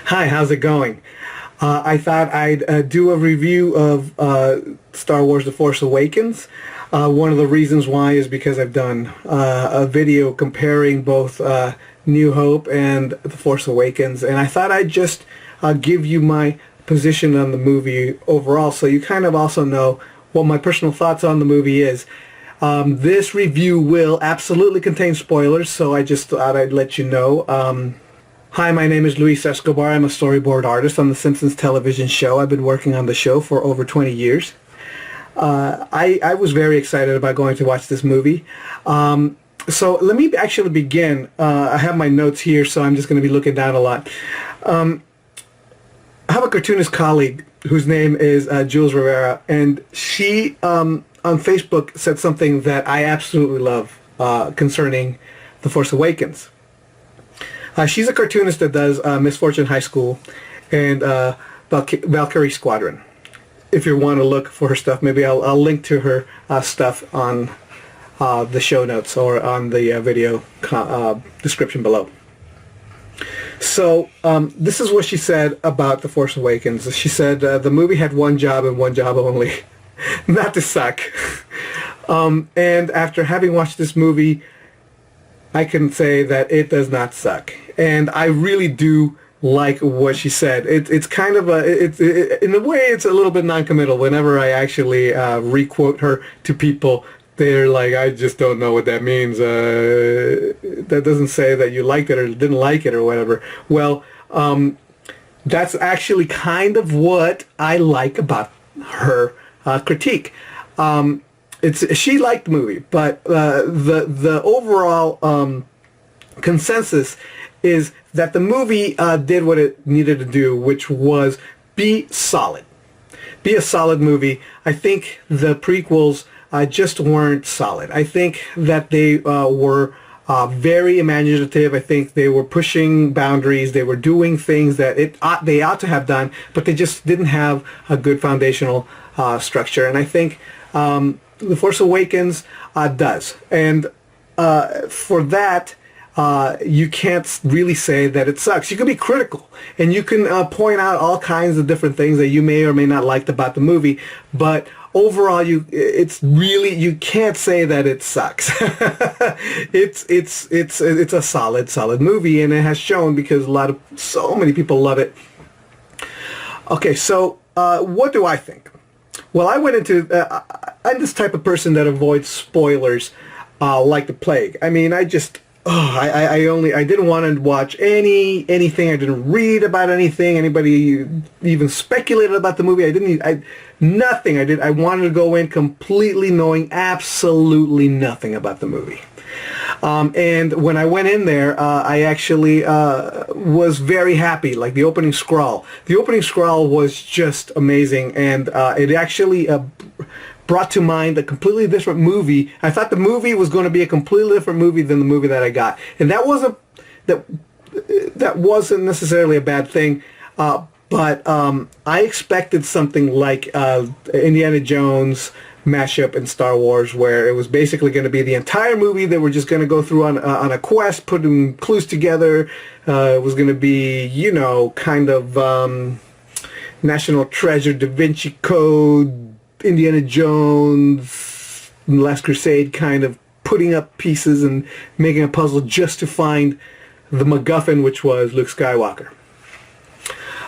Hi, how's it going? I thought I'd do a review of Star Wars The Force Awakens. One of the reasons why is because I've done a video comparing both New Hope and The Force Awakens, and I thought I'd just give you my position on the movie overall, so you kind of also know what my personal thoughts on the movie is. This review will absolutely contain spoilers, so I just thought I'd let you know. Hi, my name is Luis Escobar. I'm a storyboard artist on the Simpsons television show. I've been working on the show for over 20 years. I was very excited about going to watch this movie. So let me actually begin. I have my notes here, so I'm just going to be looking down a lot. I have a cartoonist colleague whose name is Jules Rivera, and she on Facebook said something that I absolutely love concerning The Force Awakens. She's a cartoonist that does Misfortune High School and Valkyrie Squadron. If you want to look for her stuff, maybe I'll link to her stuff on the show notes or on the video description below. So this is what she said about The Force Awakens. She said the movie had one job and one job only, not to suck. And after having watched this movie, I can say that it does not suck, and I really do like what she said. It's kind of in a way it's a little bit non-committal. Whenever I actually requote her to people, they're like, I just don't know what that means. That doesn't say that you liked it or didn't like it or whatever. Well, that's actually kind of what I like about her critique. She liked the movie, but the overall consensus is that the movie did what it needed to do, which was be solid. Be a solid movie. I think the prequels just weren't solid. I think that they were very imaginative. I think they were pushing boundaries. They were doing things that they ought to have done, but they just didn't have a good foundational structure. And I think The Force Awakens does, and for that you can't really say that it sucks. You can be critical, and you can point out all kinds of different things that you may or may not like about the movie, but overall you can't say that it sucks. It's a solid movie, and it has shown because so many people love it. Okay, so what do I think? Well, I went into I'm this type of person that avoids spoilers like the plague. I mean, I didn't want to watch anything. I didn't read about anything. Anybody even speculated about the movie. Nothing. I wanted to go in completely knowing absolutely nothing about the movie. And when I went in there, I actually was very happy. Like the opening scroll. The opening scroll was just amazing, and it actually brought to mind a completely different movie. I thought the movie was going to be a completely different movie than the movie that I got, and that wasn't necessarily a bad thing. But I expected something like Indiana Jones mashup in Star Wars, where it was basically going to be the entire movie. They were just going to go through on a quest, putting clues together. It was going to be, kind of National Treasure, Da Vinci Code, Indiana Jones, Last Crusade, kind of putting up pieces and making a puzzle just to find the MacGuffin, which was Luke Skywalker.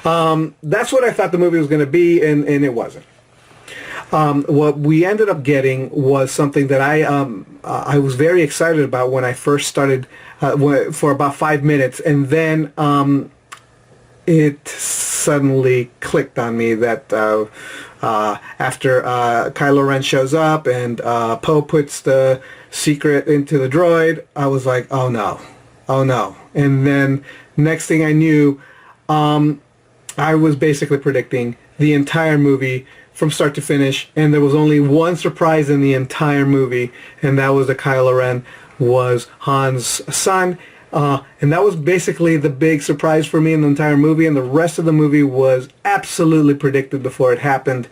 That's what I thought the movie was going to be, and it wasn't. What we ended up getting was something that I was very excited about when I first started for about 5 minutes, and then it suddenly clicked on me that after Kylo Ren shows up and Poe puts the secret into the droid, I was like, oh no. And then next thing I knew, I was basically predicting the entire movie from start to finish, and there was only one surprise in the entire movie, and that was that Kylo Ren was Han's son. And that was basically the big surprise for me in the entire movie, and the rest of the movie was absolutely predicted before it happened.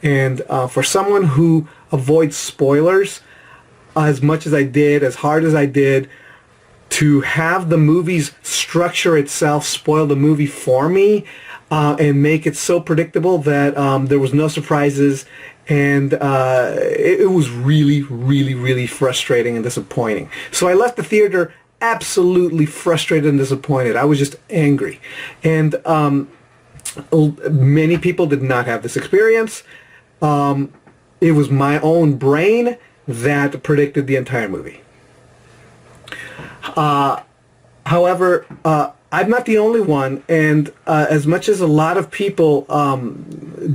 And for someone who avoids spoilers as much as I did, as hard as I did, to have the movie's structure itself spoil the movie for me and make it so predictable that there was no surprises, and it was really, really, really frustrating and disappointing. So I left the theater absolutely frustrated and disappointed. I was just angry. And many people did not have this experience. It was my own brain that predicted the entire movie. However, I'm not the only one, and as much as a lot of people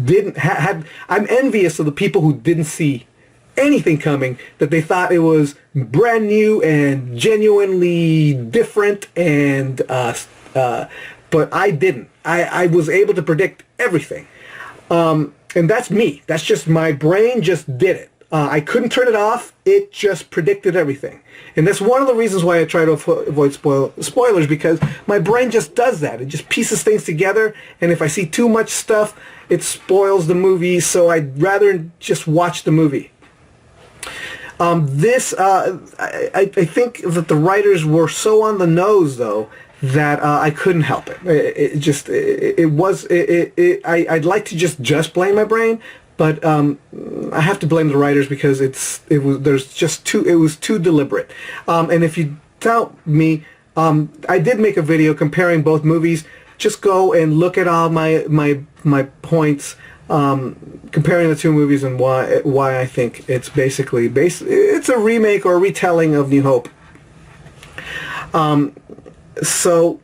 didn't I'm envious of the people who didn't see anything coming, that they thought it was brand new and genuinely different, and but I didn't. I was able to predict everything, and that's me. That's just my brain just did it. I couldn't turn it off. It just predicted everything. And that's one of the reasons why I try to avoid spoilers, because my brain just does that. It just pieces things together, and if I see too much stuff, it spoils the movie, so I'd rather just watch the movie. I think that the writers were so on the nose, though, that I couldn't help it. I'd like to just blame my brain, but I have to blame the writers because it was too deliberate. And if you doubt me, I did make a video comparing both movies. Just go and look at all my points, comparing the two movies, and why I think it's basically it's a remake or a retelling of New Hope. So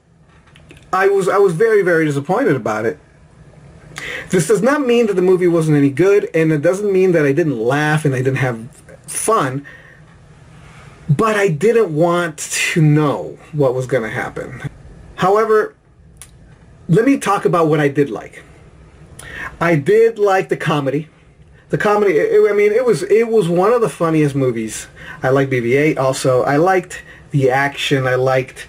I was very, very disappointed about it. This does not mean that the movie wasn't any good, and it doesn't mean that I didn't laugh and I didn't have fun, but I didn't want to know what was going to happen. However, let me talk about what I did like. I did like the comedy. The comedy, it was one of the funniest movies. I liked BB-8 also. I liked the action. I liked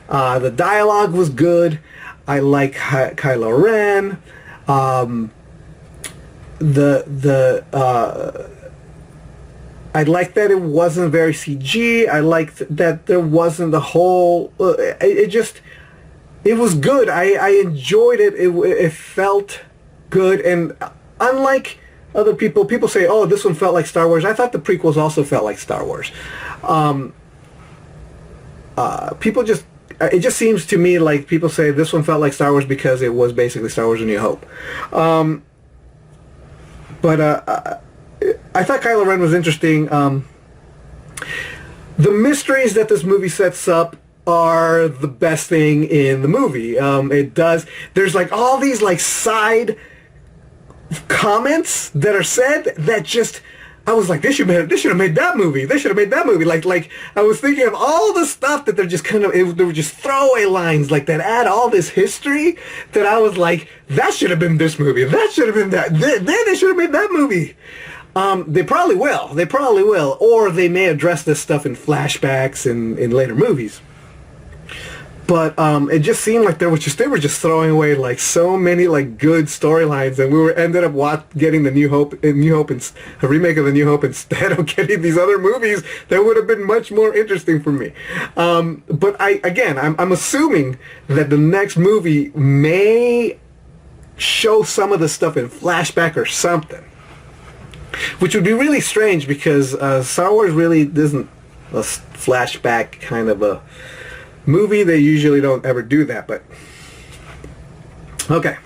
the dialogue was good. I like Kylo Ren. I liked that it wasn't very CG. I liked that there wasn't the whole. It was good. I enjoyed it. It felt good, and unlike other people say, "Oh, this one felt like Star Wars." I thought the prequels also felt like Star Wars. It just seems to me like people say this one felt like Star Wars because it was basically Star Wars: A New Hope. But I thought Kylo Ren was interesting. The mysteries that this movie sets up are the best thing in the movie. There's like all these like side comments that are said that just, I was like, they should have made that movie. They should have made that movie. Like I was thinking of all the stuff that they're just they were just throwaway lines like that add all this history that I was like, that should have been this movie. That should have been that. They should have made that movie. They probably will. They probably will. Or they may address this stuff in flashbacks in later movies. But it just seemed like they were just throwing away like so many like good storylines, and we ended up getting the New Hope and a remake of the New Hope instead of getting these other movies that would have been much more interesting for me. But I'm assuming that the next movie may show some of the stuff in flashback or something, which would be really strange because Star Wars really isn't a flashback kind of a movie. They usually don't ever do that, but okay.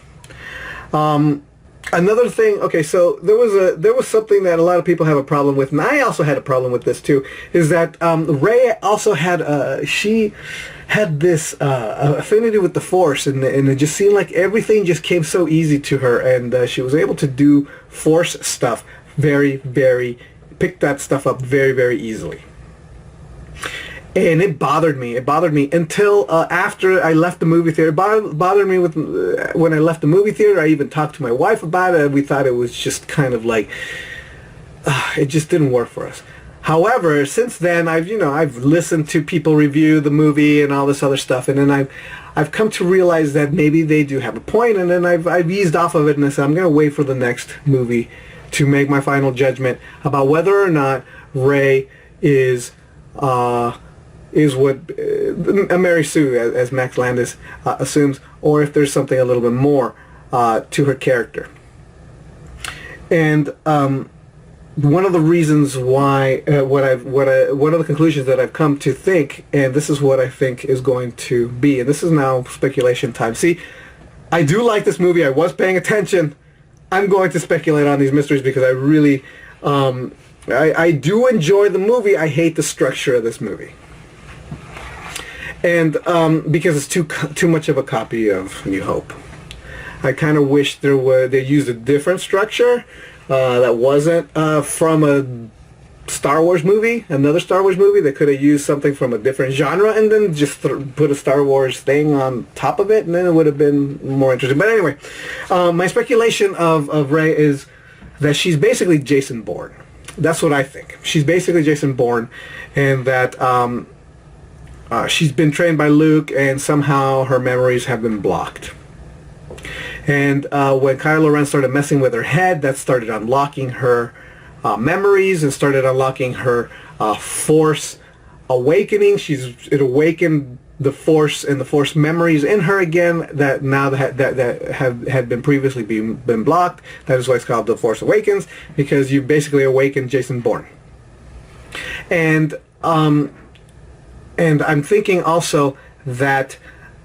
Another thing, okay, so there was something that a lot of people have a problem with, and I also had a problem with this too, is that Rey also had she had this affinity with the Force, and it just seemed like everything just came so easy to her, and she was able to do Force stuff pick that stuff up very, very easily. And it bothered me. It bothered me until after I left the movie theater. It bothered me when I left the movie theater. I even talked to my wife about it. We thought it was just kind of like it just didn't work for us. However, since then I've listened to people review the movie and all this other stuff, and then I've come to realize that maybe they do have a point, and then I've eased off of it, and I said I'm going to wait for the next movie to make my final judgment about whether or not Rey is is what Mary Sue, as Max Landis assumes, or if there's something a little bit more to her character. And one of the reasons why, one of the conclusions that I've come to think, and this is what I think is going to be, and this is now speculation time. See, I do like this movie. I was paying attention. I'm going to speculate on these mysteries because I really, I do enjoy the movie. I hate the structure of this movie. And because it's too much of a copy of New Hope. I kind of wish they used a different structure that wasn't from a Star Wars movie, another Star Wars movie. They could have used something from a different genre and then just put a Star Wars thing on top of it, and then it would have been more interesting. But anyway, my speculation of Rey is that she's basically Jason Bourne. That's what I think. She's basically Jason Bourne, and that she's been trained by Luke, and somehow her memories have been blocked. And when Kylo Ren started messing with her head, that started unlocking her memories and started unlocking her Force awakening. It awakened the Force and the Force memories in her again that now that had been previously been blocked. That is why it's called The Force Awakens, because you basically awakened Jason Bourne. And I'm thinking also that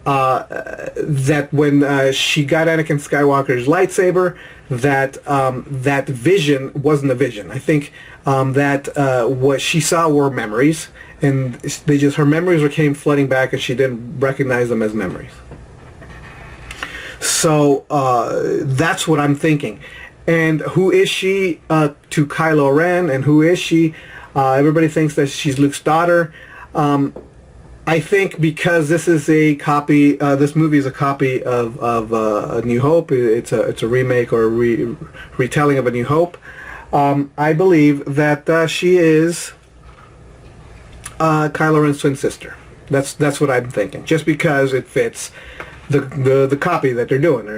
that when she got Anakin Skywalker's lightsaber, that vision wasn't a vision. I think that what she saw were memories, and her memories came flooding back, and she didn't recognize them as memories. So that's what I'm thinking. And who is she to Kylo Ren, and who is she? Everybody thinks that she's Luke's daughter. I think because this is a copy, this movie is a copy of A New Hope. It's a remake or a retelling of A New Hope. I believe that she is Kylo Ren's twin sister. That's what I'm thinking. Just because it fits the copy that they're doing.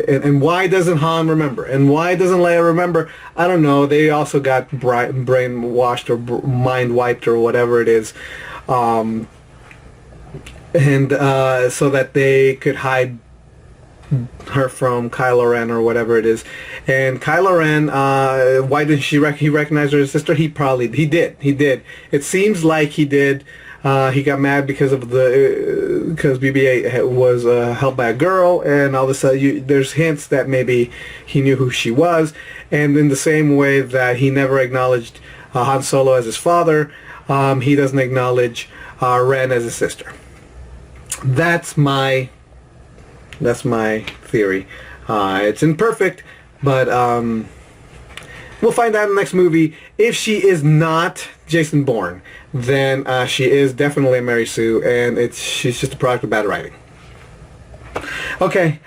And why doesn't Han remember? And why doesn't Leia remember? I don't know. They also got brainwashed or mind wiped or whatever it is. And so that they could hide her from Kylo Ren or whatever it is. And Kylo Ren, why didn't he recognize her as sister? He did. It seems like he did. He got mad because BB-8 was held by a girl, and all of a sudden there's hints that maybe he knew who she was. And in the same way that he never acknowledged Han Solo as his father, he doesn't acknowledge Ren as his sister. That's my theory. It's imperfect, but we'll find out in the next movie. If she is not Jason Bourne, then she is definitely Mary Sue, and she's just a product of bad writing. Okay,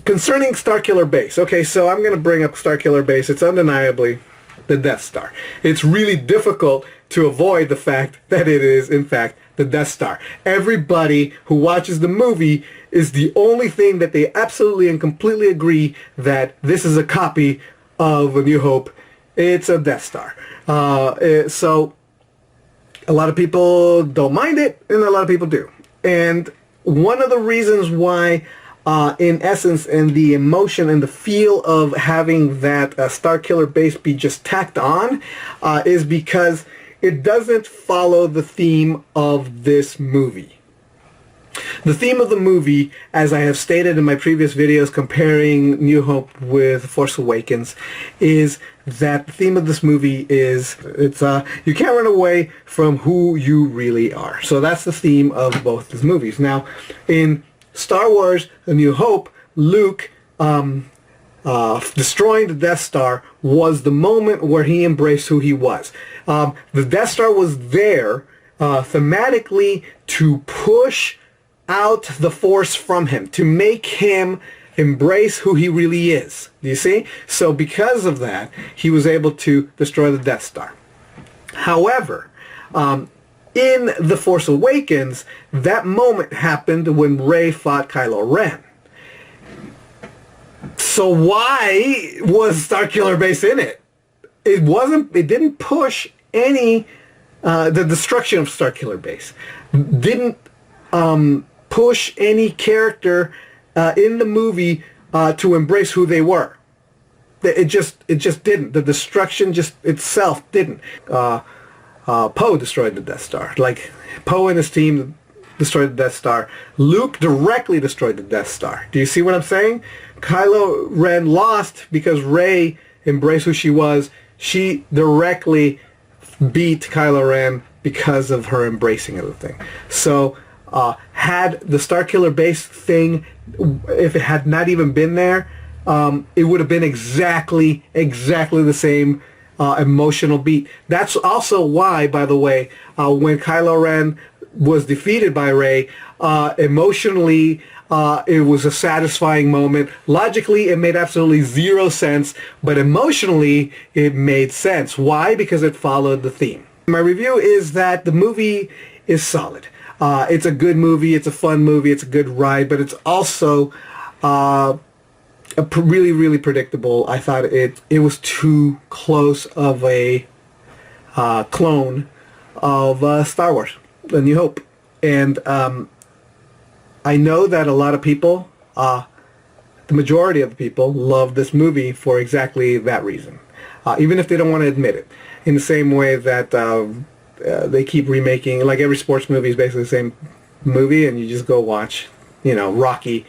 concerning Starkiller Base. Okay, so I'm going to bring up Starkiller Base. It's undeniably the Death Star. It's really difficult to avoid the fact that it is, in fact, the Death Star. Everybody who watches the movie is the only thing that they absolutely and completely agree that this is a copy of A New Hope. It's a Death Star. So a lot of people don't mind it, and a lot of people do. And one of the reasons why, in essence, and the emotion and the feel of having that Starkiller Base be just tacked on, is because it doesn't follow the theme of this movie. The theme of the movie, as I have stated in my previous videos comparing New Hope with Force Awakens, is that the theme of this movie is you can't run away from who you really are. So that's the theme of both these movies. Now, in Star Wars A New Hope, Luke destroying the Death Star was the moment where he embraced who he was. The Death Star was there thematically to push out the Force from him, to make him embrace who he really is. Do you see? So because of that, he was able to destroy the Death Star. However, in The Force Awakens, that moment happened when Rey fought Kylo Ren. So why was Starkiller Base in it? It didn't push any the destruction of Starkiller Base didn't push any character in the movie to embrace who they were. It just didn't. The destruction just itself didn't. Poe destroyed the Death Star. Like, Poe and his team destroyed the Death Star. Luke directly destroyed the Death Star. Do you see what I'm saying? Kylo Ren lost because Rey embraced who she was. She directly beat Kylo Ren because of her embracing of the thing. So, had the Starkiller Base thing, if it had not even been there, it would have been exactly the same emotional beat. That's also why, by the way, when Kylo Ren was defeated by Rey, emotionally, it was a satisfying moment. Logically, it made absolutely zero sense, but emotionally, it made sense. Why? Because it followed the theme. My review is that the movie is solid. It's a good movie, it's a fun movie, it's a good ride, but it's also really predictable. I thought it was too close of a clone of Star Wars, A New Hope. And I know that a lot of people, the majority of the people, love this movie for exactly that reason, even if they don't want to admit it. In the same way that they keep remaking, like every sports movie is basically the same movie, and you just go watch, Rocky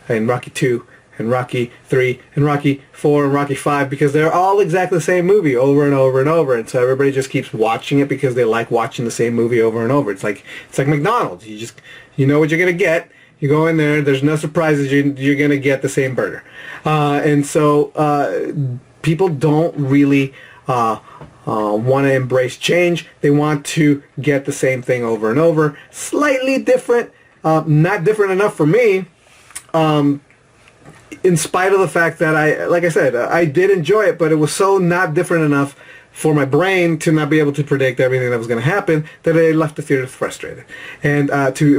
and Rocky 2 and Rocky 3 and Rocky 4 and Rocky 5, because they're all exactly the same movie over and over and over, and so everybody just keeps watching it because they like watching the same movie over and over. It's like McDonald's. You know what you're gonna get. You go in there. There's no surprises. You're gonna get the same burger, and so people don't really want to embrace change. They want to get the same thing over and over. Slightly different, not different enough for me. In spite of the fact that like I said, I did enjoy it, but it was so not different enough for my brain to not be able to predict everything that was going to happen that I left the theater frustrated. And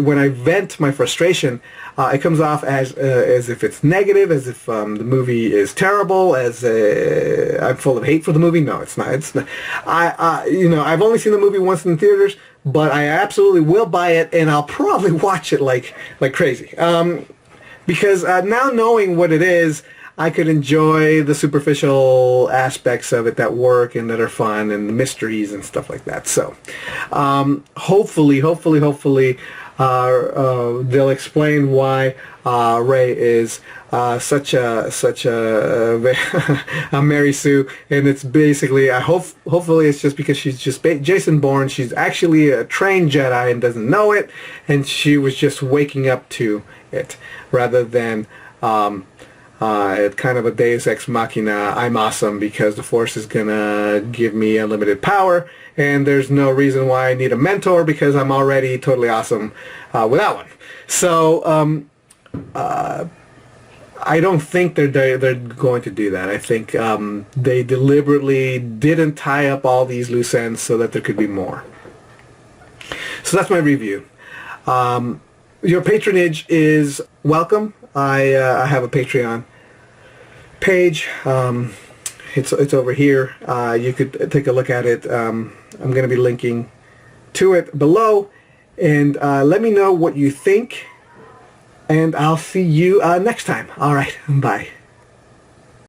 when I vent my frustration, it comes off as if it's negative, as if the movie is terrible, as I'm full of hate for the movie. No, it's not. It's not. I've only seen the movie once in theaters, but I absolutely will buy it, and I'll probably watch it like crazy. Because now knowing what it is, I could enjoy the superficial aspects of it that work and that are fun, and the mysteries and stuff like that. So, hopefully, they'll explain why Rey is such a Mary Sue, and it's basically hopefully it's just because she's just Jason Bourne. She's actually a trained Jedi and doesn't know it, and she was just waking up to it rather than kind of a Deus Ex Machina. I'm awesome because the Force is gonna give me unlimited power, and there's no reason why I need a mentor because I'm already totally awesome without one. So I don't think they're going to do that. I think they deliberately didn't tie up all these loose ends so that there could be more. So that's my review. Your patronage is welcome. I have a Patreon page. It's over here. You could take a look at it. I'm going to be linking to it below. And let me know what you think. And I'll see you next time. All right. Bye.